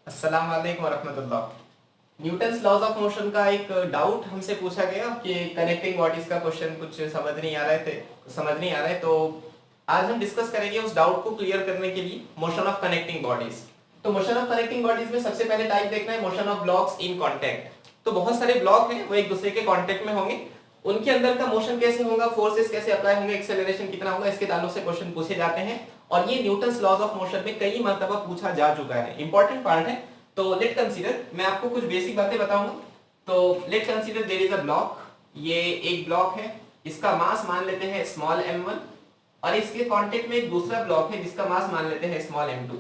अस्सलाम वालेकुम वरहमतुल्लाह। Newton's laws of motion का एक डाउट हमसे पूछा गया कि कनेक्टिंग बॉडीज का क्वेश्चन कुछ समझ नहीं आ रहे तो आज हम डिस्कस करेंगे उस डाउट को क्लियर करने के लिए मोशन ऑफ कनेक्टिंग बॉडीज। तो मोशन ऑफ कनेक्टिंग बॉडीज में सबसे पहले टाइप देखना है motion of blocks in contact. तो बहुत सारे ब्लॉक हैं वो एक दूसरे के कांटेक्ट में होंगे, उनके अंदर का मोशन कैसे होगा, फोर्सेस कैसे अप्लाई होंगे, एक्सेलरेशन कितना होगा, इसके ताल्लुक से क्वेश्चन पूछे जाते हैं और ये न्यूटन्स लॉज ऑफ मोशन में कई मर्तबा पूछा जा चुका है, इंपॉर्टेंट पार्ट है। तो लेट कंसीडर, मैं आपको कुछ बेसिक बातें बताऊंगा। तो let consider there is a block, ये एक ब्लॉक है, इसका मास मान लेते हैं स्मॉल m1 और इसके कांटेक्ट में एक दूसरा ब्लॉक है जिसका मास मान लेते हैं स्मॉल m2।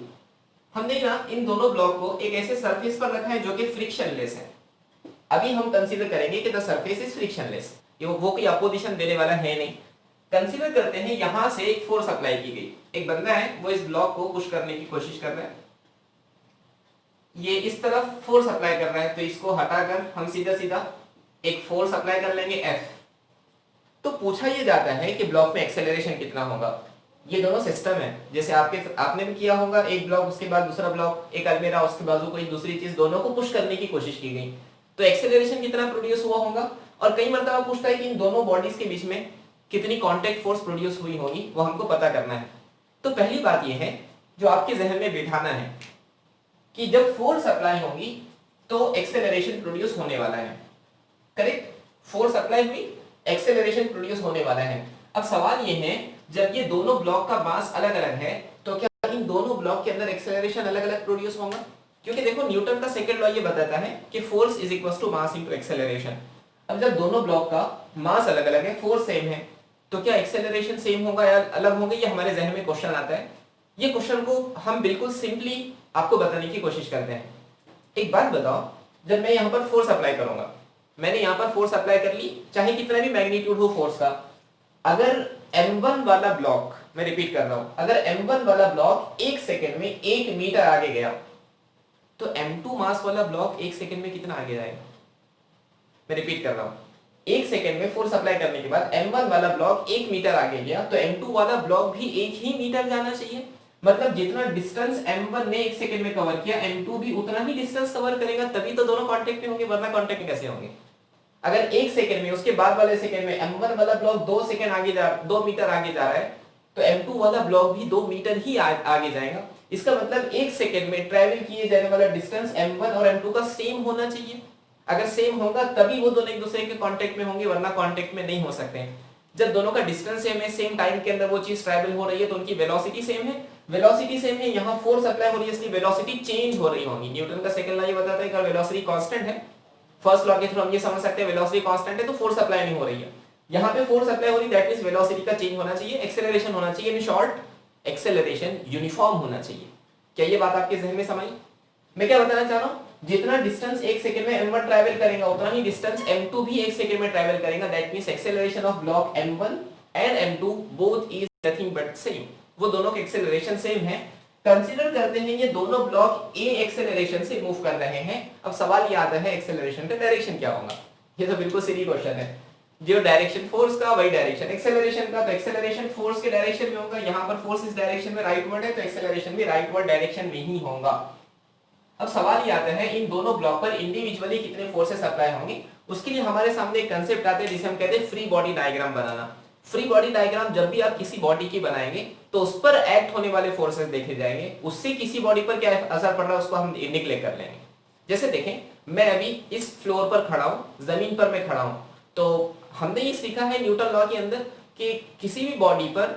हमने ना इन दोनों ब्लॉक को एक ऐसे सरफेस पर रखा है जो कि फ्रिक्शनलेस है। अभी हम कंसीडर करेंगे कि द सरफेस इज फ्रिक्शनलेस, ये वो कोई अपोजिशन देने वाला है नहीं। कंसीडर करते हैं यहां से एक फोर्स अप्लाई की गई, एक बंदा है वो इस ब्लॉक को पुश करने की कोशिश कर रहा है, ये इस तरफ फोर्स अप्लाई कर रहा है, तो इसको हटाकर हम सीधा सीधा एक फोर्स अप्लाई कर लेंगे F। तो पूछा ये जाता है कि ब्लॉक में एक्सेलरेशन कितना होगा। ये दोनों सिस्टम है, जैसे आपने भी किया होगा, एक ब्लॉक उसके बाद दूसरा ब्लॉक, एक अलमीरा उसके बाजू कोई दूसरी चीज, दोनों को पुश करने की कोशिश की गई, तो एक्सेलरेशन कितना प्रोड्यूस हुआ होगा। और कई मर्तबा पूछता है कि इन दोनों बॉडीज के बीच में कितनी कांटेक्ट फोर्स प्रोड्यूस हुई होगी, वो हमको पता करना है। तो पहली बात ये है जो आपके जहन में बिठाना है कि जब फोर्स अप्लाई होगी तो एक्सेलरेशन प्रोड्यूस होने वाला है। करेक्ट, फोर्स अप्लाई हुई, एक्सेलरेशन प्रोड्यूस होने वाला है। अब सवाल ये है जब ये दोनों ब्लॉक का मास अलग अलग है तो क्या इन दोनों ब्लॉक के अंदर एक्सेलरेशन अलग अलग प्रोड्यूस होगा। क्योंकि देखो न्यूटन का सेकंड लॉ ये बताता है कि force is equal to mass into acceleration. अब जब दोनों ब्लॉक का मास अलग अलग है, फोर्स सेम है, तो क्या एक्सेलरेशन सेम होगा या अलग होगा, ये हमारे जहन में क्वेश्चन आता है। ये क्वेश्चन को हम बिल्कुल सिंपली आपको बताने की कोशिश करते हैं। एक बात बताओ, जब मैं यहां पर फोर्स अप्लाई करूंगा, मैंने यहां पर फोर्स अप्लाई कर ली, चाहे कितना भी मैग्नीट्यूड हो फोर्स का, अगर m1 वाला ब्लॉक, मैं रिपीट कर रहा हूं, अगर m1 वाला ब्लॉक 1 सेकंड में 1 मीटर आगे गया तो m2 मास वाला ब्लॉक 1 सेकंड में कितना आगे जाएगा। मैं रिपीट कर रहा हूं, 1 सेकंड में फोर्स अप्लाई करने के बाद m1 वाला ब्लॉक 1 मीटर आगे गया तो m2 वाला ब्लॉक भी 1 ही मीटर जाना चाहिए। मतलब जितना डिस्टेंस m1 ने 1 सेकंड में कवर किया, m2 भी उतना ही डिस्टेंस कवर करेगा, तभी तो दोनों कांटेक्ट में होंगे, वरना कांटेक्ट में कैसे होंगे। अगर 1 सेकंड में, उसके बाद वाले सेकंड में m1 वाला ब्लॉक 2 मीटर आगे जा रहा है तो m2 वाला ब्लॉक भी 2 मीटर ही आगे जाएगा। इसका मतलब 1 सेकंड में ट्रैवल किए जाने वाला डिस्टेंस m1 और m2 का सेम होना चाहिए। अगर सेम होगा तभी वो दोनों एक दूसरे के कांटेक्ट में होंगे, वरना कांटेक्ट में नहीं हो सकते हैं। जब दोनों का डिस्टेंस सेम है, सेम टाइम के अंदर वो चीज ट्रैवल हो रही है, तो उनकी वेलोसिटी सेम है। वेलोसिटी सेम है, यहाँ फोर्स अप्लाई हो रही है इसलिए वेलोसिटी चेंज हो रही होगी। न्यूटन का सेकंड लॉ ये बताता है कि अगर वेलोसिटी कांस्टेंट है, फर्स्ट लॉ के थ्रू हम ये समझ सकते हैं वेलोसिटी कांस्टेंट है तो फोर्स अप्लाई नहीं हो रही है। यहाँ पे फोर्स अप्लाई हो रही है, दैट मींस वेलोसिटी का चेंज होना चाहिए, एक्सेलरेशन होना चाहिए, इन शॉर्ट एक्सेलरेशन यूनिफॉर्म होना चाहिए। क्या ये बात आपके जहन में समाई। मैं क्या बताना चाह रहा हूँ, जितना डिस्टेंस 1 सेकंड में m1 ट्रैवल करेगा उतना ही डिस्टेंस m2 भी 1 सेकंड में ट्रैवल करेगा। That means acceleration of block m1 and m2 both is nothing but same, वो दोनों के एक्सेलरेशन सेम है। कंसीडर करते हैं ये दोनों ब्लॉक a एक्सेलरेशन से मूव कर रहे हैं। अब सवाल ये आता है एक्सेलरेशन का डायरेक्शन क्या होगा। ये तो बिल्कुल सीधी क्वेश्चन है, जो डायरेक्शन फोर्स का वही डायरेक्शन एक्सेलरेशन का, तो एक्सेलरेशन फोर्स के डायरेक्शन में होगा। यहाँ पर फोर्स इस डायरेक्शन में राइटवर्ड है तो एक्सेलरेशन भी राइटवर्ड डायरेक्शन में ही होगा। अब सवाल ये आता है इन दोनों ब्लॉक पर इंडिविजुअली कितने फोर्सेस अप्लाई होंगे। उसके लिए हमारे सामने एक कंसेप्ट आता है जिसे हम कहते हैं फ्री बॉडी डायग्राम बनाना। फ्री बॉडी डायग्राम जब भी आप किसी बॉडी की बनाएंगे तो उस पर एक्ट होने वाले फोर्सेस देखे जाएंगे, उससे किसी बॉडी पर क्या असर पड़ रहा है उसको हम निकले कर लेंगे। जैसे देखें, मैं अभी इस फ्लोर पर खड़ा हूं, जमीन पर मैं खड़ा हूं, तो हमने ये सीखा है न्यूटन लॉ के अंदर कि किसी भी बॉडी पर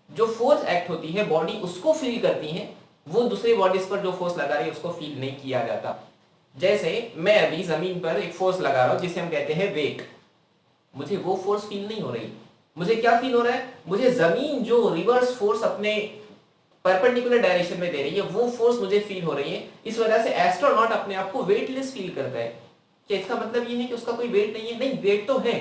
जो फोर्स एक्ट होती है बॉडी उसको फील करती है, वो दूसरी बॉडीज पर जो फोर्स लगा रही है उसको फील नहीं किया जाता। जैसे मैं अभी जमीन पर एक फोर्स लगा रहा हूं जिसे हम कहते हैं वेट, मुझे वो फोर्स फील नहीं हो रही। मुझे क्या फील हो रहा है, मुझे जमीन जो रिवर्स फोर्स अपने परपेंडिकुलर डायरेक्शन में दे रही है वो फोर्स मुझे फील हो रही है। इस वजह से एस्ट्रोनॉट अपने आप को वेटलेस फील करता है। क्या इसका मतलब ये है कि उसका कोई वेट नहीं है? नहीं, वेट तो है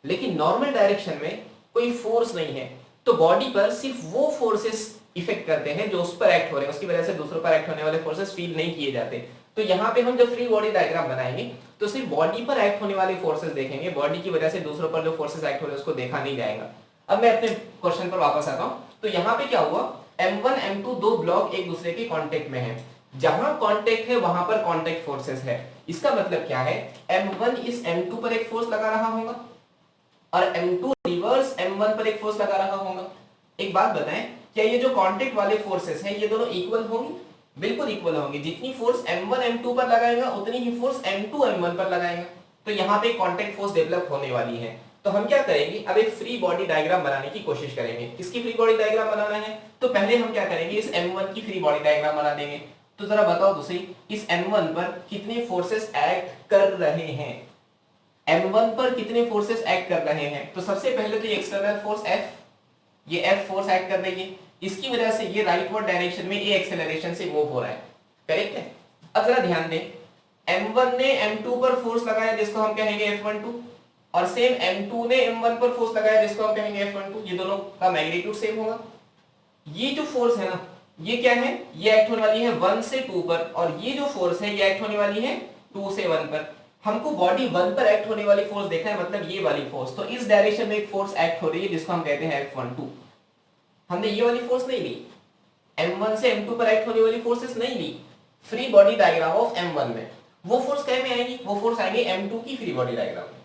लेकिन नॉर्मल डायरेक्शन में कोई फोर्स नहीं है। तो बॉडी पर सिर्फ वो फोर्सेस इफेक्ट करते हैं जो उस पर एक्ट हो रहे हैं, उसकी वजह से दूसरों पर एक्ट होने वाले फोर्सेस फील नहीं किए जाते। तो यहाँ पे हम जब फ्री बॉडी डायग्राम बनाएंगे तो सिर्फ बॉडी पर एक्ट होने वाले फोर्सेस देखेंगे, बॉडी की वजह से दूसरों पर जो फोर्सेस एक्ट हो रहे हैं उसको देखा नहीं जाएगा। अब मैं अपने क्वेश्चन पर वापस आता हूँ। तो यहाँ पे क्या हुआ, m1 m2 दो ब्लॉक एक दूसरे के कांटेक्ट में है। जहां कांटेक्ट है वहां पर कांटेक्ट फोर्सेस है। इसका मतलब क्या है, m1 इस m2 पर एक फोर्स लगा रहा होगा और m2 रिवर्स m1 पर एक फोर्स लगा रहा होगा। एक बात बताएं, क्या ये जो कांटेक्ट वाले फोर्सेस हैं ये दोनों इक्वल होंगे? बिल्कुल इक्वल होंगे। जितनी फोर्स m1 m2 पर लगाएगा उतनी ही फोर्स m2 m1 पर लगाएगा। तो यहाँ पे कांटेक्ट फोर्स डेवलप होने वाली है। तो हम क्या करेंगे, अब एक फ्री बॉडी डायग्राम बनाने की कोशिश करेंगे। किसकी फ्री बॉडी डायग्राम बनाना है? तो पहले हम क्या करेंगे, इस m1 की फ्री बॉडी डायग्राम बना देंगे। तो जरा बताओ तो सही, इस m1 पर कितने फोर्सेस एक्ट कर रहे हैं? m1 पर कितने फोर्सेस एक्ट कर रहे हैं? तो सबसे पहले तो ये एक्सटर्नल फोर्स F, ये F फोर्स एक्ट कर रही है। इसकी वजह से ये राइटवर्ड डायरेक्शन में ये एक्सेलरेशन से मूव हो रहा है। करेक्ट है? अब जरा ध्यान दें, m1 ने m2 पर फोर्स लगाया जिसको हम कहेंगे F12, और सेम m2 ने m1 पर फोर्स लगाया जिसको हम कहेंगे F12। ये दोनों का मैग्नीट्यूड सेम होगा। ये जो फोर्स है ना, ये क्या है, ये एक्ट होने वाली है 1 से 2 पर, और ये जो फोर्स है ये एक्ट होने वाली है 2 से 1 पर। हमको बॉडी 1 पर एक्ट होने वाली फोर्स देखना है, मतलब ये वाली फोर्स। तो इस डायरेक्शन में एक फोर्स एक्ट हो रही है जिसको हम कहते हैं F12। हमने ये वाली फोर्स नहीं ली, m1 से m2 पर एक्ट होने वाली फोर्सेस नहीं ली। Free body diagram of m1 में वो फोर्स क्या में आएगी, वो फोर्स आएंगे m2 की फ्री बॉडी डायग्राम में।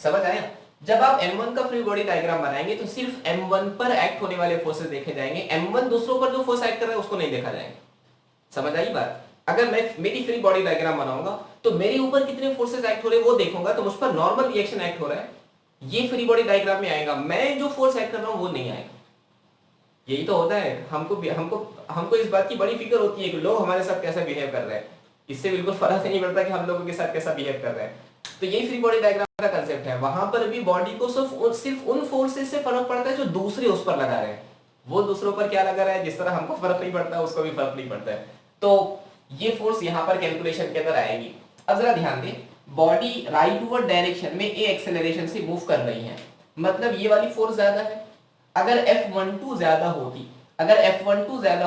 समझ आया? जब आप m1 का फ्री बॉडी डायग्राम बनाएंगे तो सिर्फ m1 पर एक्ट होने वाले फोर्सेस देखे जाएंगे, m1 दूसरों पर जो फोर्स एक्ट कर रहा है उसको नहीं देखा जाएगा। समझ आई बात? अगर मैं मेरी फ्री बॉडी डायग्राम बनाऊंगा तो मेरे ऊपर कितने फोर्सेस एक्ट हो रहे हैं वो देखूंगा, तो मुझ पर नॉर्मल रिएक्शन एक्ट हो रहा है, ये फ्री बॉडी डायग्राम में आएगा। मैं जो फोर्स एक्ट कर रहा हूं वो नहीं आएगा। यही तो होता है। हमको हमको हमको इस बात की बड़ी फिक्र होती है कि लोग हमारे साथ कैसा बिहेव कर रहे हैं। इससे बिल्कुल फर्क नहीं पड़ता कि हम लोगों के साथ कैसा बिहेव कर रहे हैं। तो यही फ्री बॉडी डायग्राम का कांसेप्ट है। वहां पर भी बॉडी को सिर्फ उन फोर्सेस से फर्क पड़ता है जो दूसरे उस पर लगा रहे हैं। वो दूसरों पर क्या लगा रहा है, जिस तरह हमको फर्क नहीं पड़ता उसको भी फर्क नहीं पड़ता है। तो ये फोर्स यहाँ पर कैलकुलेशन के अंदर आएगी। अब जरा ध्यान दें, बॉडी राइटवर्ड डायरेक्शन में ए एक्सेलरेशन से मूव कर रही है, मतलब ये वाली फोर्स ज्यादा है। अगर F12 ज्यादा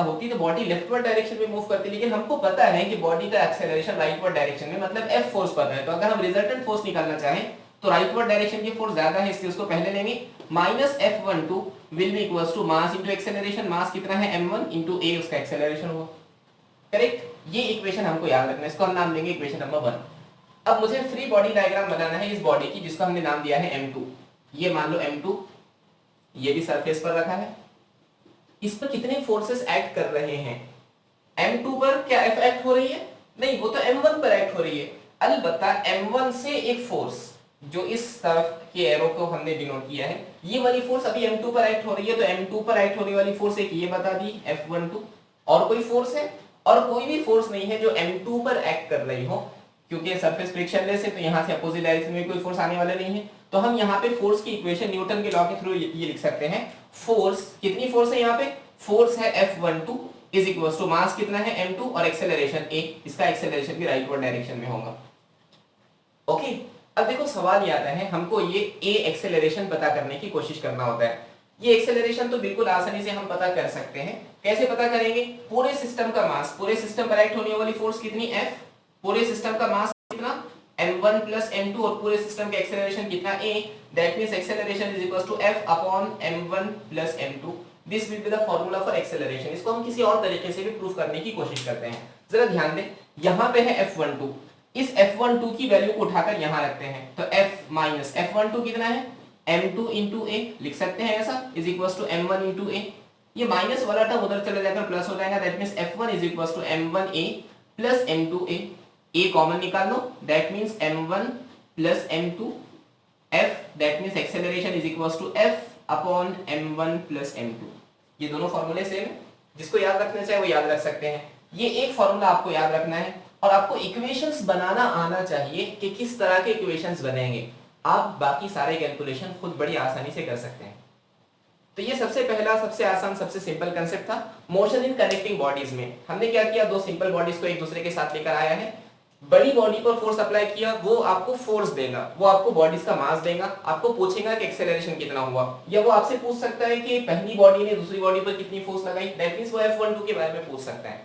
होती, तो बॉडी लेफ्टवर्ड डायरेक्शन में मूव करती, लेकिन हमको पता है कि बॉडी का एक्सेलरेशन राइटवर्ड डायरेक्शन में, मतलब F फोर्स पर है। तो अगर हम रिजल्टेंट फोर्स निकालना चाहें तो राइटवर्ड डायरेक्शन की फोर्स ज्यादा है, इसलिए उसको पहले लेंगे। Minus F12 will be equals to mass into acceleration. Mass कितना है, m1 इनटू a, उसका एक्सेलरेशन हुआ। करेक्ट? ये इक्वेशन हमको याद रखना है, इसको हम नाम देंगे इक्वेशन नंबर 1। अब मुझे फ्री बॉडी डायग्राम बनाना है इस बॉडी की, जिसको हमने नाम दिया है m2। ये मान लो m2, ये भी सरफेस पर रखा है। इस पर कितने फोर्सेस एक्ट कर रहे हैं? m2 पर क्या F एक्ट हो रही है? नहीं, वो तो m1 पर एक्ट हो रही है। अलबत्ता m1 से एक फोर्स, जो इस तरफ के एरो को हमने डिनोट किया है, ये वाली फोर्स अभी m2 पर एक्ट हो रही है। तो m2 पर एक्ट होने वाली फोर्स एक ये बता दी F12। और कोई फोर्स है? और कोई भी फोर्स नहीं है जो m2 पर एक्ट कर रही हो, क्योंकि सरफेस फ्रिक्शनलेस है तो यहां से अपोजिट डायरेक्शन में कोई फोर्स आने वाला नहीं है। तो हम यहाँ पे फोर्स की इक्वेशन न्यूटन के लॉ के थ्रू ये लिख सकते हैं। फोर्स, कितनी फोर्स है यहाँ पे? फोर्स है F12 इज इक्वल्स टू मास कितना है m2 और एक्सेलरेशन a। इसका एक्सेलरेशन भी राइटवर्ड डायरेक्शन में होगा। ओके, अब देखो सवाल ये आता है, हमको ये a एक्सेलरेशन पता करने की कोशिश करना होता है। ये एक्सेलरेशन तो बिल्कुल आसानी से हम पता कर सकते हैं। कैसे पता करेंगे? पूरे सिस्टम का मास, पूरे सिस्टम पर एक्ट होने वाली फोर्स कितनी F, पूरे सिस्टम का मास कितना m1 plus m2, और पूरे सिस्टम का एक्सेलरेशन कितना a। That means acceleration is equals to f upon m1 plus m2। This will be the formula for acceleration. इसको हम किसी और तरीके से भी प्रूफ करने की कोशिश करते हैं। जरा ध्यान दें, यहाँ पे है F12, इस F12 की वैल्यू को उठाकर यहाँ रखते हैं। तो f माइनस F12 कितना है, m2 into a लिख सकते हैं ऐसा, is equals to m1 into a। ये माइनस वाला टर्म उधर चले जाकर प्लस हो जाएगा। That means f1 is equals to m1a plus m2a। a common निकाल लो, that means m1 plus m2। f that means acceleration is equals to f upon m1 plus m2। ये दोनों फॉर्मूले सेम है, जिसको याद रखना चाहे वो याद रख सकते हैं। ये एक फॉर्मूला आपको याद रखना है, और आपको इक्वेशंस बनाना आना चाहिए कि किस तरह के इक्वेशंस बनेंगे। आप बाकी सारे कैलकुलेशन खुद बड़ी आसानी से कर सकते हैं। तो ये सबसे पहला, सबसे आसान, सबसे सिंपल कांसेप्ट था मोशन इन कनेक्टिंग बॉडीज में। हमने क्या किया, दो सिंपल बॉडीज को एक दूसरे के साथ लेकर आया है। बड़ी बॉडी पर फोर्स अप्लाई किया, वो आपको फोर्स देगा, वो आपको बॉडीज का मास देगा, आपको पूछेगा कि एक्सेलरेशन कितना हुआ, या वो आपसे पूछ सकता है कि पहली बॉडी ने दूसरी बॉडी पर कितनी फोर्स लगाई। दैट मींस वो F12 के बारे में पूछ सकता है।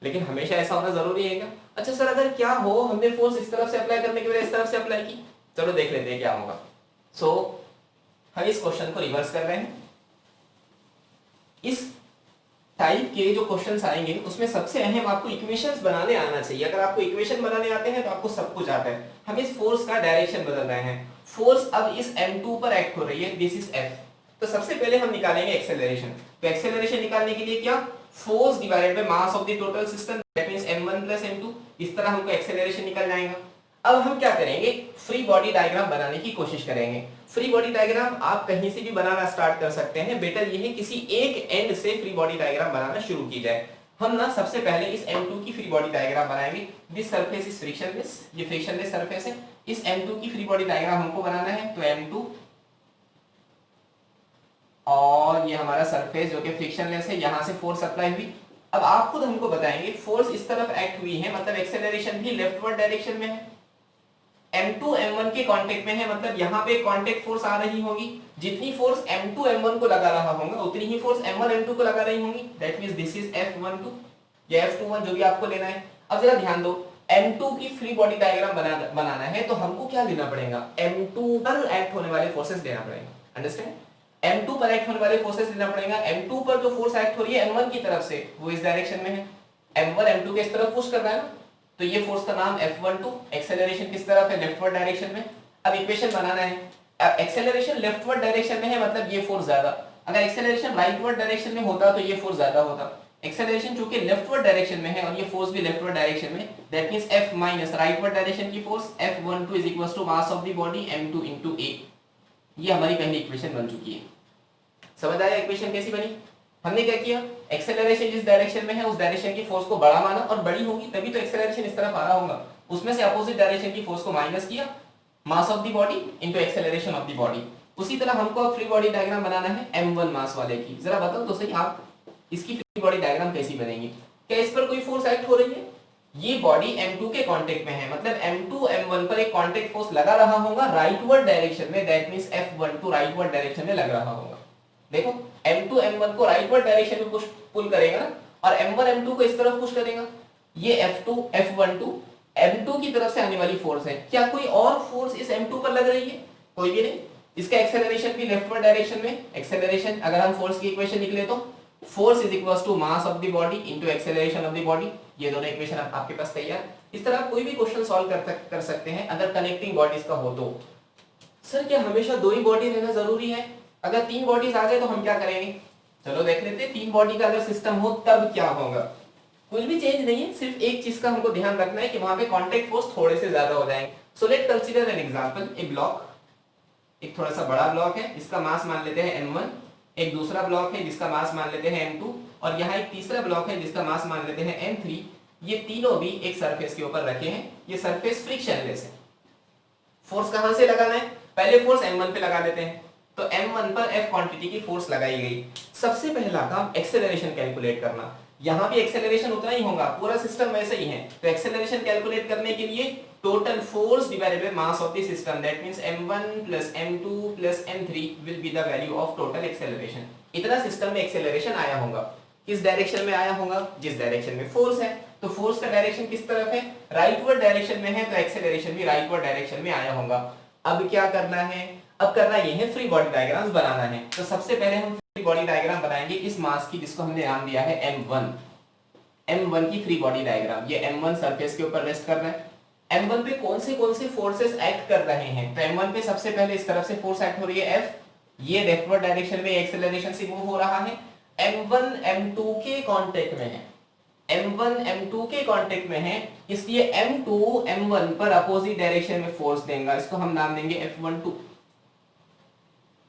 लेकिन हमेशा ऐसा होना जरूरी है क्या? अच्छा सर, अगर क्या हो हमने फोर्स इस तरफ से अप्लाई करने के बजाय इस तरफ से अप्लाई की, चलो देख लेते हैं क्या होगा। सो हम इस क्वेश्चन को रिवर्स कर रहे हैं। इस टाइप के जो क्वेश्चंस आएंगे उसमें सबसे अहम आपको इक्वेशंस बनाने आना चाहिए। अगर आपको इक्वेशन बनाने आते हैं तो आपको सब कुछ आता है। हम इस फोर्स का डायरेक्शन बदल रहे हैं, फोर्स अब इस m2 पर एक्ट हो रही है, दिस इज f। तो सबसे पहले हम निकालेंगे एक्सेलरेशन। तो एक्सेलरेशन निकालने के लिए क्या, force divided by mass of the total system, that means m1 m2। इस तरह हमको एक्सेलरेशन निकल जाएगा। अब हम क्या करेंगे, फ्री बॉडी डायग्राम बनाने की कोशिश करेंगे। फ्री बॉडी डायग्राम आप कहीं से भी बनाना स्टार्ट कर सकते हैं, बेटर ये है किसी एक एंड से फ्री बॉडी डायग्राम बनाना शुरू की जाए। हम ना सबसे पहले इस m2 की फ्री बॉडी डायग्राम बनाएंगे। दिस सरफेस इज फ्रिक्शनलेस, ये फ्रिक्शनलेस सरफेस है। इस m2 की फ्री बॉडी डायग्राम हमको बनाना है, तो m2 और ये हमारा सरफेस जो कि फ्रिक्शनलेस है, यहां से फोर्स अप्लाई हुई। अब आप खुद हमको बताएंगे फोर्स इस तरफ एक्ट हुई है, मतलब एक्सेलरेशन भी लेफ्टवर्ड डायरेक्शन में है। m2 m1 के कांटेक्ट में है, मतलब यहाँ पे कांटेक्ट फोर्स आ रही होगी। जितनी फोर्स m2 m1 को लगा रहा होगा उतनी ही फोर्स m1 m2 को लगा रही होगी। That means this is f12 या f21, जो भी आपको लेना है। अब जरा ध्यान दो, m2 की फ्री बॉडी डायग्राम बनाना है तो हमको क्या लेना पड़ेगा, m2 पर एक्ट होने वाले फोर्सेस लेना पड़ेगा। अंडरस्टैंड, m2 पर एक्ट होने वाले फोर्सेस लेना पड़ेगा। m2 पर जो फोर्स एक्ट हो रही है m1 की तरफ से, वो इस डायरेक्शन में है। m1 m2 के इस तरफ पुश कर रहा है ना, तो ये फोर्स का नाम F12। एक्सेलरेशन किस तरफ है, लेफ्टवर्ड डायरेक्शन में। अब इक्वेशन बनाना है। अब एक्सेलरेशन लेफ्टवर्ड डायरेक्शन में है, मतलब ये फोर्स ज्यादा। अगर एक्सेलरेशन राइटवर्ड डायरेक्शन में होता तो ये फोर्स ज्यादा होता। एक्सेलरेशन चूंकि लेफ्टवर्ड डायरेक्शन में है और ये फोर्स भी लेफ्टवर्ड डायरेक्शन में, that means F minus rightward direction की force F12 is equal to mass of the body m2 into a। ये हमारी पहली इक्वेशन बन चुकी है। समझ आया इक्वेशन कैसी बनी। हमने क्या किया, एक्सेलरेशन जिस डायरेक्शन में है उस डायरेक्शन की फोर्स को बड़ा माना, और बड़ी होगी तभी तो एक्सेलरेशन इस तरफ आ रहा होगा। उसमें से अपोजिट डायरेक्शन की फोर्स को माइनस किया, मास of the body into acceleration of the body. उसी तरह हमको अब फ्री बॉडी डायग्राम बनाना है m1 मास वाले की। जरा बताओ तो सही आप इसकी फ्री बॉडी डायग्राम कैसी बनेगी। क्या इस पर कोई फोर्स एक्ट हो रही है, ये बॉडी m2 के कांटेक्ट में है, मतलब m2 m1 पर एक कांटेक्ट फोर्स लगा रहा होगा राइटवर्ड डायरेक्शन में, that means F12 rightward direction में लग रहा होगा। देखो m2 m1 को राइटवर्ड डायरेक्शन में पुल करेगा और m1 m2 को इस तरफ पुश करेगा। ये F2 F12 m2 की तरफ से आने वाली फोर्स है। क्या कोई और फोर्स इस m2 पर लग रही है, कोई भी नहीं। इसका एक्सेलरेशन भी लेफ्टवर्ड डायरेक्शन में। एक्सेलरेशन अगर हम फोर्स की इक्वेशन निकले तो force is equals to mass of the body into acceleration of the body. ये दोनों इक्वेशन आपके पास तैयार। इस तरह कोई भी क्वेश्चन सॉल्व कर सकते हैं अगर कनेक्टिंग बॉडीज का हो तो। सर क्या हमेशा दो ही बॉडी रहना जरूरी है, अगर तीन बॉडीज आ गए तो हम क्या करेंगे। चलो देख लेते हैं, तीन बॉडी का अगर सिस्टम हो तब क्या होगा। कुछ भी चेंज नहीं है, सिर्फ एक चीज का हमको ध्यान रखना है कि वहां पे कांटेक्ट फोर्स थोड़े से ज्यादा हो जाएंगे। So let consider an example, A block, एक थोड़ा सा बड़ा ब्लॉक है, इसका मास मान लेते हैं m1। एक दूसरा ब्लॉक है जिसका मास मान लेते हैं m2, और यहाँ एक तीसरा ब्लॉक है जिसका मास मान लेते हैं m3। ये तीनों भी एक सरफेस के ऊपर रखे हैं। ये सरफेस फ्रिक्शनलेस है। फोर्स कहां से लगाना है, पहले फोर्स m1 पे लगा देते हैं। तो m1 पर F क्वांटिटी की फोर्स लगाई गई। सबसे पहला काम एक्सेलरेशन कैलकुलेट करना। यहाँ भी एक्सेलरेशन उतना ही होगा, पूरा सिस्टम वैसे ही है। तो एक्सेलरेशन कैलकुलेट करने के लिए total force divided by mass of the system, that means m1 plus m2 plus m3 will be the value of total acceleration. इतना सिस्टम में एक्सेलरेशन आया होगा। किस डायरेक्शन में आया होगा, जिस डायरेक्शन में फोर्स है। तो फोर्स का डायरेक्शन किस तरफ है, राइटवर्ड डायरेक्शन में है, तो एक्सेलरेशन भी राइटवर्ड डायरेक्शन में आया होगा। अब क्या करना है, अब करना ये है फ्री बॉडी डायग्राम्स बनाना है। तो सबसे पहले हम फ्री बॉडी डायग्राम बनाएंगे इस मास की जिसको हमने नाम दिया है m1। m1 की फ्री बॉडी डायग्राम, ये m1 सरफेस के ऊपर रेस्ट कर रहा है। m1 पे कौन से फोर्सेस एक्ट कर रहे हैं, तो m1 पे सबसे पहले इस तरफ से फोर्स एक्ट हो रही है F, ये लेफ्टवर्ड डायरेक्शन में एक्सेलरेशन से मूव हो रहा है। m1 m2 के कांटेक्ट में है, m1 m2 के कांटेक्ट में है, इसलिए m2 m1 पर अपोजिट डायरेक्शन में फोर्स देगा। इसको हम नाम देंगे F12।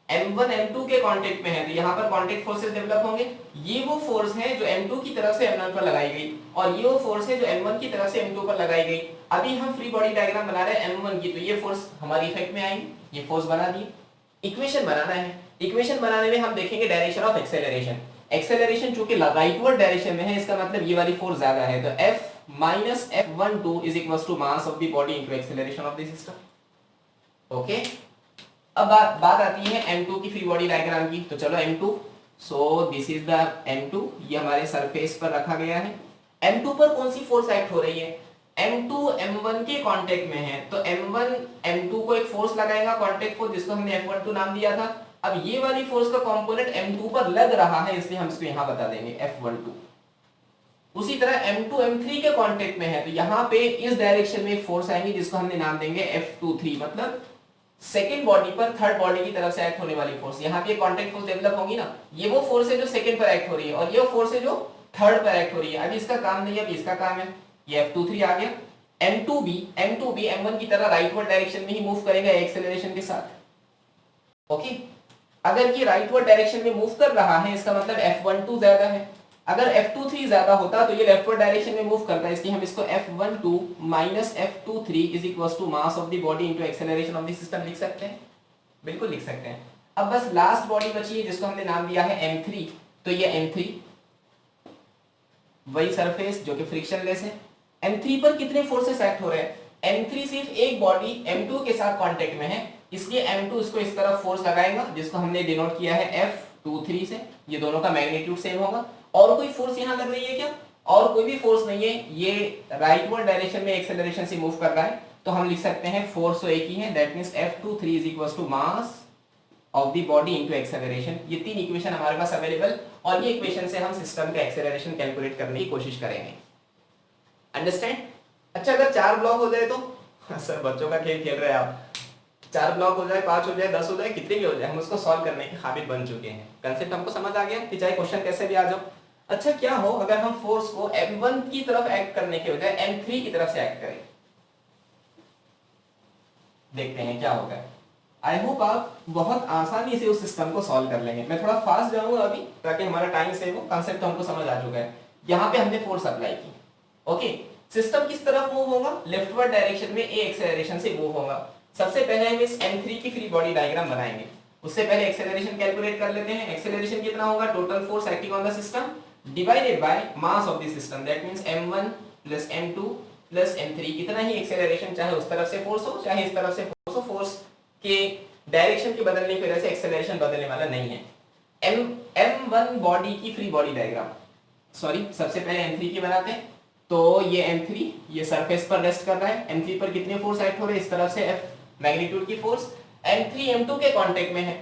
m1 m2 के कांटेक्ट में है तो यहाँ पर कांटेक्ट फोर्सेस डेवलप होंगे। ये वो फोर्स है जो m2 की तरफ से m1 पर लगाई गई, और ये वो फोर्स है जो m1 की तरफ से m2 पर लगाई गई। अभी हम फ्री बॉडी डायग्राम बना रहे हैं m1 की, तो ये फोर्स हमारी इफेक्ट में आएंगे। ये फोर्स बना दिए। इक्वेशन बनाना है। इक्वेशन बनाने में हम देखेंगे डायरेक्शन ऑफ एक्सेलरेशन। एक्सेलरेशन चूंकि राइटवर्ड डायरेक्शन में है, इसका मतलब ये वाली फोर्स ज्यादा है, तो F minus F12 is equal to mass of the body into acceleration of the system. Okay, अब बात आती है m2 की फ्री बॉडी डायग्राम की। तो चलो m2, so this is the m2, ये हमारे सरफेस पर रखा गया है। m2 पर कौन सी फोर्स एक्ट हो रही है, m2 m1 के कांटेक्ट में है, तो m1 m2 को एक फोर्स लगाएगा कांटेक्ट फोर्स, जिसको हमने F12 नाम दिया था। अब ये वाली फोर्स का कंपोनेंट m2 पर लग रहा है, इसलिए हम इसको यहां बता देंगे F12। उसी तरह m2 m3 के कांटेक्ट में है, तो यहाँ पे इस डायरेक्शन में एक फोर्स आएंगी जिसको हमने नाम देंगे F23, मतलब सेकेंड बॉडी पर थर्ड बॉडी की तरफ से एक्ट होने वाली फोर्स। यहाँ पे कांटेक्ट फोर्स डेवलप होगी ना, ये वो फोर्स है जो सेकेंड पर एक्ट हो रही है और ये वो फोर्स है जो थर्ड पर एक्ट हो रही है। अभी इसका काम नहीं है, अभी इसका काम है। ये F23 आ गया। M2 भी M1 की तरह राइटवर्ड डायरेक्शन में ही मूव करेगा एक्सेलरेशन के साथ। ओके, अगर ये राइटवर्ड डायरेक्शन में मूव कर रहा है, इसका मतलब F12 ज्यादा है। अगर F23 ज्यादा होता तो ये लेफ्टवर्ड डायरेक्शन में मूव करता है, इसलिए हम इसको F12 minus F23 is equal to mass of the body into acceleration of the system लिख सकते हैं, बिल्कुल लिख सकते हैं। अब बस लास्ट बॉडी बची है जिसको हमने नाम दिया है M3, तो ये M3 वही सरफेस जो कि फ्रिक्शनलेस है। M3 पर कितने फोर्सेस एक्ट हो रहे हैं? M3 सिर्फ एक बॉडी M2 के साथ कांटेक्ट में है, इसलिए M2 इसको इस तरफ फोर्स लगाएगा जिसको हमने डिनोट किया है F23 से। ये दोनों का मैग्नीट्यूड सेम होगा। और कोई फोर्स यहां लग रही है क्या? और कोई भी फोर्स नहीं है, ये राइटवर्ड डायरेक्शन में एक्सेलरेशन से मूव कर रहा है, तो हम लिख सकते हैं फोर्स तो एक ही है, that means F23 is equal to mass of the body into acceleration. ये तीन इक्वेशन हमारे पास अवेलेबल, और ये इक्वेशन से हम सिस्टम का एक्सेलरेशन कैलकुलेट करने की कोशिश करेंगे। अंडरस्टैंड? अच्छा, अगर 4 ब्लॉक हो जाए तो सर बच्चों का खेल खेल रहे हैं आप। 4 ब्लॉक हो जाए, 5 हो जाए, 10 हो जाए, कितने भी हो जाए, हम उसको सॉल्व करने के काबिल बन चुके हैं। कंसेप्ट हमको समझ आ गया कि चाहे क्वेश्चन कैसे भी आ जाओ। अच्छा, क्या हो अगर हम फोर्स को M1 की तरफ एक्ट करने के बजाय M3 की तरफ से एक्ट करें? देखते हैं क्या होगा। आई होप आप बहुत आसानी से उस सिस्टम को सॉल्व कर लेंगे। मैं थोड़ा फास्ट जाऊंगा अभी ताकि हमारा टाइम सेव हो। कंसेप्ट हमको समझ आ चुका है। यहाँ पे हमने फोर्स अप्लाई की। ओके, सिस्टम किस तरफ मूव होगा? लेफ्टवर्ड डायरेक्शन में ए एक्सेलरेशन से मूव होगा। सबसे पहले हम इस M3 की फ्री बॉडी डायग्राम बनाएंगे। उससे पहले एक्सेलरेशन कैलकुलेट कर लेते हैं। एक्सेलरेशन कितना होगा? Total force acting on the system divided by mass of the system, that means M1 plus M2 plus M3। कितना ही एक्सेलरेशन, चाहे उस तरफ से फोर्स हो चाहे इस तरफ से फोर्स हो, फोर्स के डायरेक्शन के बदलने की वजह से एक्सेलरेशन बदलने वाला नहीं है। M1 बॉडी की फ्री बॉडी डायग्राम, सॉरी सबसे पहले M3 की बनाते हैं। तो ये M3 ये सरफेस पर रेस्ट कर रहा है। M3 पर कितने फोर्स एक्ट हो रहे हैं? इस तरफ से F मैग्नीट्यूड की फोर्स। M3 M2 के कांटेक्ट में है,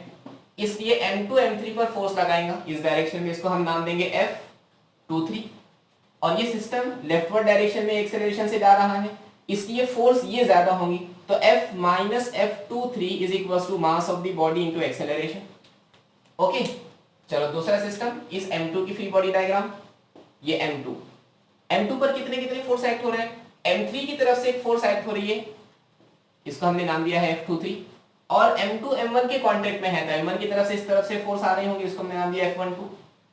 इसलिए M2 M3 पर फोर्स लगाएगा इस डायरेक्शन में, इसको हम नाम देंगे F23। और ये सिस्टम लेफ्टवर्ड डायरेक्शन में एक्सेलरेशन से जा रहा है, इसलिए फोर्स ये ज्यादा होंगी, तो F minus F23 is equal to mass of the body into acceleration. Okay, चलो दूसरा सिस्टम, इस M2 की फ्री बॉडी डायग्राम। ये M2 पर कितने कितने फोर्स एक्ट हो रहे हैं? M3 की तरफ से एक फोर्स एक्ट हो रही है, इसको हमने नाम दिया है F23। और M2 M1 के कांटेक्ट में है, तो M1 की तरफ से इस तरफ से फोर्स आ रही होंगी, इसको हमने नाम दिया F12।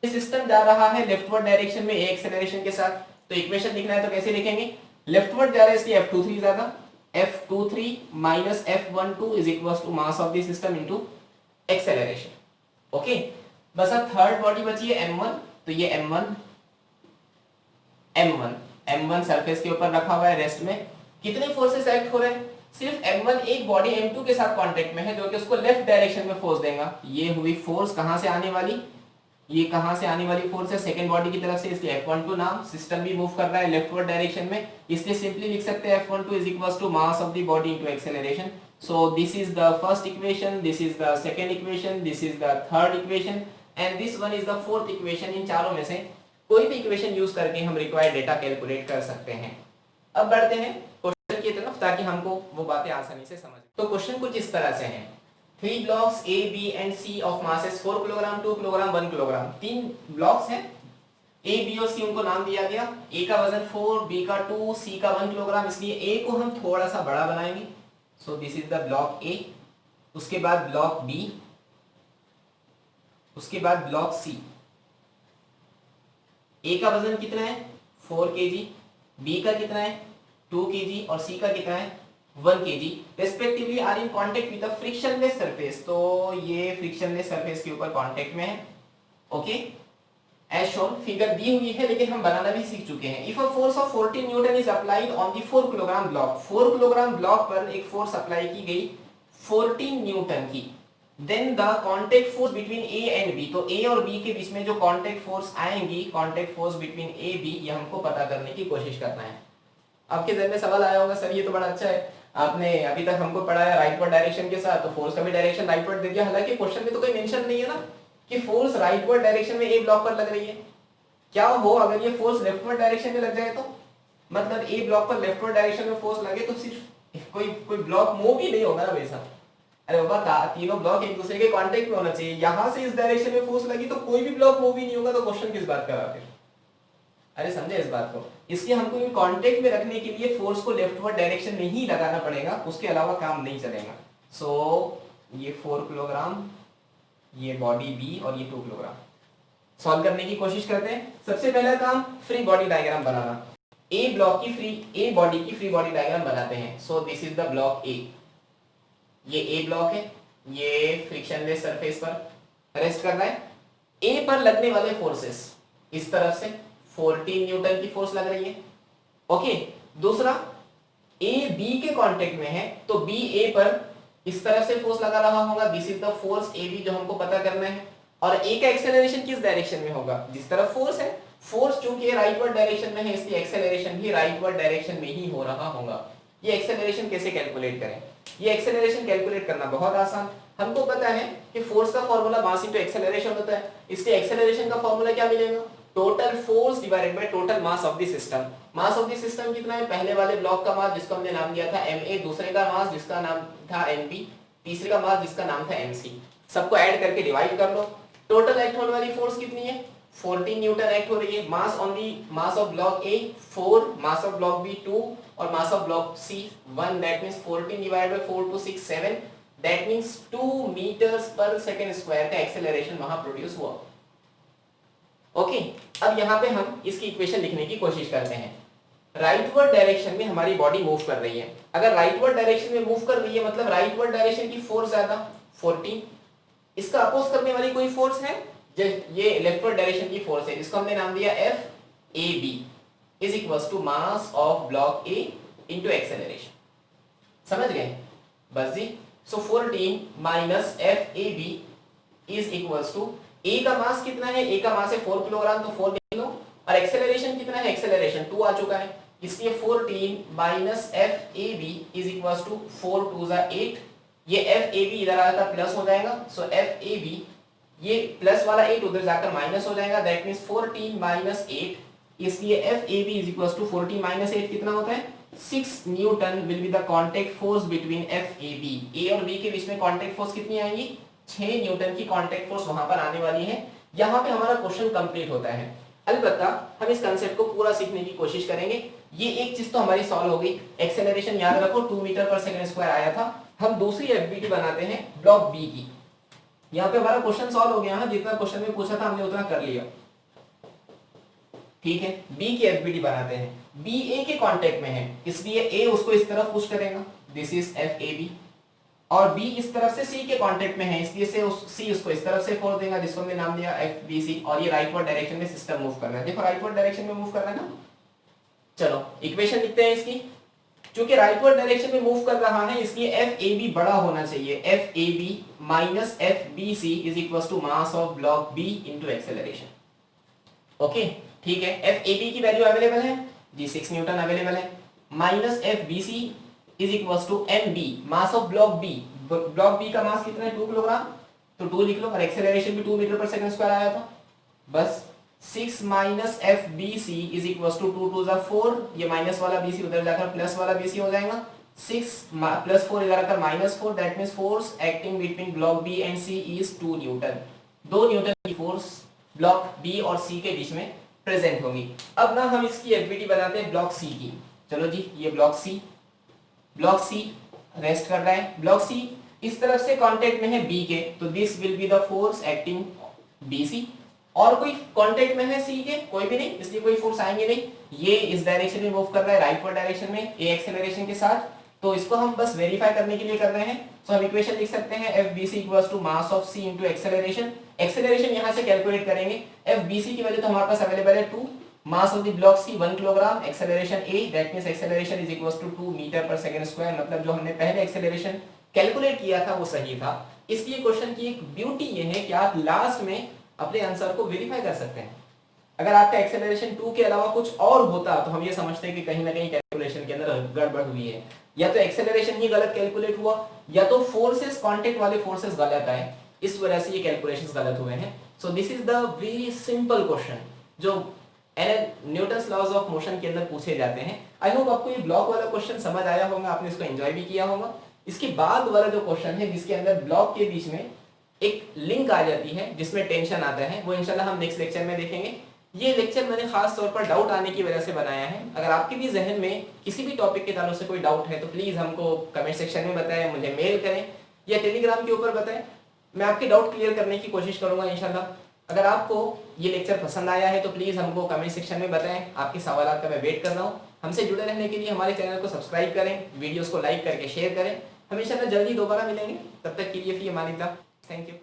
ये सिस्टम जा रहा है लेफ्टवर्ड डायरेक्शन में ए एक्सेलरेशन के साथ, तो इक्वेशन लिखना है तो कैसे लिखेंगे? लेफ्टवर्ड जा रहा है इसलिए F23 ज्यादा, F23 minus F12 is equal to mass of the system into acceleration. Okay, बस अब थर्ड बॉडी बची है M1, तो ये M1 सरफेस के ऊपर रखा हुआ है रेस्ट में। कितने फोर्सेस एक्ट हो रहे हैं? सिर्फ M1 एक बॉडी M2 के साथ कांटेक्ट में है, जो कि उसको लेफ्ट डायरेक्शन में फोर्स देगा। ये हुई फोर्स कहां से आने वाली? ये कहां से आने वाली फोर्स है? सेकंड बॉडी की तरफ से, इसलिए F12 नाम। सिस्टम भी मूव कर रहा है लेफ्टवर्ड डायरेक्शन में, इसलिए सिंपली लिख सकते हैं F12 is equal to mass of the body into acceleration. So this is the first equation, this is the second equation, this is the third equation and this one is the fourth equation. इन चारों में से कोई भी equation use करके हम required data calculate कर सकते हैं। अब बढ़ते हैं क्वेश्चन की तरफ ताकि हमको वो बातें आसानी से समझ। तो क्वेश्चन कुछ इस तरह से हैं। 3 blocks A, B and C of masses 4 kilogram, 2 kilogram, 1 kilogram. 3 blocks हैं, A, B और C उनको नाम दिया गया। A का वजन 4, B का 2, C का 1 किलोग्राम, इसलिए A को हम थोड़ा सा बड़ा बनाएंगे। सो this is the block A। उसके बाद ब्लॉक B, उसके बाद ब्लॉक C। A का वजन कितना है? 4 kg, B का कितना है? 2 kg और C का कितना है? 1 kg respectively are in contact with the frictionless surface. तो ये फ्रिक्शनलेस सरफेस के ऊपर कांटेक्ट में है। ओके, एज शोन फिगर दी हुई है, लेकिन हम बनाना भी सीख चुके हैं। If a force of 14 newton is applied on the 4 kilogram block, 4 kilogram block पर एक फोर्स अप्लाई की गई 14 न्यूटन की, then the contact force between A and B। तो A और B के बीच में जो कांटेक्ट फोर्स आएंगी, contact force between A B, ये हमको पता करने की कोशिश करना है। आपके जहन में सवाल आया होगा, सर ये तो बड़ा अच्छा है, आपने अभी तक हमको पढ़ाया राइटवर्ड डायरेक्शन के साथ, तो फोर्स का भी डायरेक्शन राइटवर्ड दे दिया। हालांकि क्वेश्चन में तो कोई मेंशन नहीं है ना कि फोर्स राइटवर्ड डायरेक्शन में ए ब्लॉक पर लग रही है। क्या हो अगर ये फोर्स लेफ्टवर्ड डायरेक्शन में लग जाए तो, मतलब ए ब्लॉक पर लेफ्टवर्ड डायरेक्शन में फोर्स लगे तो सिर्फ कोई ब्लॉक मूव ही नहीं होगा ना वैसा। अरे बाबा तीनों ब्लॉक एक दूसरे के कांटेक्ट में होना चाहिए, यहां से इस डायरेक्शन में फोर्स लगी तो कोई भी ब्लॉक मूव ही नहीं होगा, तो क्वेश्चन किस बात का फिर। अरे समझे इस बात को। इसलिए हमको इन कांटेक्ट में रखने के लिए फोर्स को लेफ्टवर्ड डायरेक्शन में ही लगाना पड़ेगा, उसके अलावा काम नहीं चलेगा। सो ये 4 किलोग्राम, ये बॉडी बी और ये 2 किलोग्राम। सॉल्व करने की कोशिश करते हैं। सबसे पहला काम free body diagram banana. A body की फ्री बॉडी डायग्राम बनाते हैं। सो दिस इज द ब्लॉक ए, ये ए ब्लॉक है, ये फ्रिक्शनलेस सरफेस पर रेस्ट कर रहा है। ए पर लगने वाले फोर्सेस इस तरफ से 14 न्यूटन की फोर्स लग रही है। ओके, दूसरा ए बी के कांटेक्ट में है तो बी ए पर इस तरफ से फोर्स लगा रहा होगा, this is the force A B जो हमको पता करना है। और ए का एक्सेलरेशन किस डायरेक्शन में होगा, जिस तरफ फोर्स है। फोर्स चूंकि राइटवर्ड डायरेक्शन में है इसलिए एक्सेलरेशन भी राइटवर्ड डायरेक्शन में ही हो रहा होगा। ये एक्सेलरेशन कैसे कैलकुलेट करें, ये एक्सेलरेशन कैलकुलेट करना बहुत आसान। हमको पता है कि फोर्स का फार्मूला मास इनटू एक्सेलरेशन होता है, इसलिए एक्सेलरेशन का फार्मूला क्या मिलेगा, total force divided by total mass of the system. Mass of the system कितना है, पहले वाले ब्लॉक का मास जिसको हमने नाम दिया था ma, दूसरे का मास जिसका नाम था mp, तीसरे का मास जिसका नाम था mc, सबको ऐड करके डिवाइड कर लो। टोटल एक्ट होने वाली फोर्स कितनी है, 14 न्यूटन एक्ट हो रही है। Mass on the mass of block A 4, mass of block B 2 और mass of block C 1, that means 14 divided by 4 2 6 7, that means 2 metres per second square का एक्सेलरेशन वहां प्रोड्यूस हुआ। ओके, अब यहाँ पे हम इसकी इक्वेशन लिखने की कोशिश करते हैं। राइटवर्ड डायरेक्शन में हमारी बॉडी मूव कर रही है। अगर राइटवर्ड डायरेक्शन में मूव कर रही है मतलब राइटवर्ड डायरेक्शन की फोर्स ज्यादा 14, इसका अपोज करने वाली कोई फोर्स है, ये लेफ्टवर्ड डायरेक्शन की फोर्स है जिसको हमने नाम दिया F A B is equals to mass of block A into acceleration. समझ गए बस जी। So 14 minus F A B is equals to, A का मास कितना है, ए का मास है 4 किलोग्राम तो 4 लिख लो, और एक्सेलरेशन कितना है, एक्सेलरेशन 2 आ चुका है, इसलिए 14 minus F A B is equals to 4 2 जा 8, ये एफ ए बी इधर आकर प्लस हो जाएगा। सो एफ ए बी, ये प्लस वाला 8 उधर जाकर माइनस हो जाएगा, दैट मींस 14 माइनस 8, इसलिए F A B is equals to 14 minus 8 कितना होता है, 6 newton will be the contact force between F A B. A और बी के बीच में कांटेक्ट फोर्स कितनी आएगी, 6 न्यूटन की कांटेक्ट फोर्स वहां पर आने वाली है। यहाँ पे हमारा क्वेश्चन कंप्लीट होता है। अलबत्ता हम इस कंसेप्ट को पूरा सीखने की कोशिश करेंगे। ये एक चीज तो हमारी सॉल्व हो गई, एक्सेलरेशन याद रखो 2 मीटर पर सेकंड स्क्वायर आया था। हम दूसरी एफबीटी बनाते हैं ब्लॉक बी की। यहाँ पे हमारा क्वेश्चन सॉल्व हो गया है, जितना क्वेश्चन में पूछा था हमने उतना कर लिया, ठीक है। बी की एफबीटी बनाते हैं, बी ए के कांटेक्ट में है इसलिए ए उसको इस तरफ पुश करेगा, this is F A B, और बी इस तरफ से सी के कांटेक्ट में है इसलिए सी उसको इस तरफ से फोर्स देगा जिसको हमने नाम दिया एफ बी सी, और ये राइटवर्ड डायरेक्शन में सिस्टम मूव करना है। देखो राइटवर्ड डायरेक्शन में मूव करना है ना। चलो इक्वेशन लिखते हैं इसकी। चूंकि राइटवर्ड डायरेक्शन में मूव कर रहा है इसलिए एफ ए बी बड़ा होना चाहिए, F A B minus F B C is equal to mass of block B into acceleration. Okay ठीक है, एफ ए बी की वैल्यू अवेलेबल है जी, 6 न्यूटन अवेलेबल है, minus F B C is equal to M B, mass of block B. Block B का mass कितना है, 2 kilogram, तो 2 लिख लो, और एक्सेलरेशन भी 2 मीटर पर सेकंड स्क्वायर आया था। बस 6 minus F B C is equal to 2 2 जा 4, ये माइनस वाला बी सी उधर जाकर प्लस वाला बी सी हो जाएगा, 6 प्लस 4 इधर आकर minus 4, that means force acting between block B and C is 2 newton. 2 newton की फोर्स ब्लॉक बी और सी के बीच में प्रेजेंट होगी। अब ना हम इसकी एफबीटी बनाते हैं ब्लॉक सी की। चलो जी, ये ब्लॉक सी रेस्ट कर रहा है। ब्लॉक सी इस तरफ से कांटेक्ट में है बी के, तो this will be the force acting BC. और कोई कांटेक्ट में है सी के, कोई भी नहीं, इसलिए कोई फोर्स आएंगे नहीं। ये इस डायरेक्शन में मूव कर रहा है, राइटवर्ड डायरेक्शन में, ए एक्सेलरेशन के साथ, तो इसको हम बस वेरीफाई करने के लिए कर रहे हैं। सो हम इक्वेशन लिख सकते हैं FBC equals to mass of C into acceleration. Acceleration यहां से कैलकुलेट करेंगे, एफबीसी की वैल्यू तो हमारे पास अवेलेबल है 2, mass of the block C 1 kilogram, acceleration A, that means acceleration is equals to 2 metre per second square, मतलब जो हमने पहले एक्सेलरेशन कैलकुलेट किया था वो सही था। इसलिए क्वेश्चन की एक ब्यूटी ये है कि आप लास्ट में अपने आंसर को वेरीफाई कर सकते हैं। अगर आपका एक्सेलरेशन 2 के अलावा कुछ और होता तो हम ये समझते हैं कि कहीं ना कहीं कैलकुलेशन के अंदर गड़बड़ हुई है। या तो एक्सेलरेशन ही गलत कैलकुलेट हुआ, या तो फोर्सेस, कांटेक्ट वाले फोर्सेस गलत आए, इस वजह से ये कैलकुलेशंस गलत हुए हैं। सो this is the very simple question जो न्यूटन्स लॉज ऑफ मोशन के अंदर पूछे जाते हैं। आई होप आपको ये ब्लॉक वाला क्वेश्चन समझ आया होगा, आपने इसको एंजॉय भी किया होगा। इसके बाद वाला जो क्वेश्चन है जिसके अंदर ब्लॉक के बीच में एक लिंक आ जाती है जिसमें टेंशन आता है, वो इंशाल्लाह हम नेक्स्ट लेक्चर में देखेंगे। ये लेक्चर मैंने खास तौर पर डाउट आने की वजह से बनाया है। अगर आपके भी जहन में किसी भी टॉपिक के ताल्लुक से कोई डाउट है तो प्लीज़ हमको कमेंट सेक्शन में बताएं, मुझे मेल करें या टेलीग्राम के ऊपर बताएं। मैं आपके डाउट क्लियर करने की कोशिश करूंगा इंशाल्लाह। अगर आपको ये लेक्चर पसंद आया है तो प्लीज़ हमको कमेंट सेक्शन में बताएं, आपके सवाल का मैं वेट कर रहा हूँ। हमसे जुड़े रहने के लिए हमारे चैनल को सब्सक्राइब करें, वीडियोज़ को लाइक करके शेयर करें। हम इंशाल्लाह जल्दी दोबारा मिलेंगे, तब तक के लिए फ़ी अमानिल्लाह। Thank you.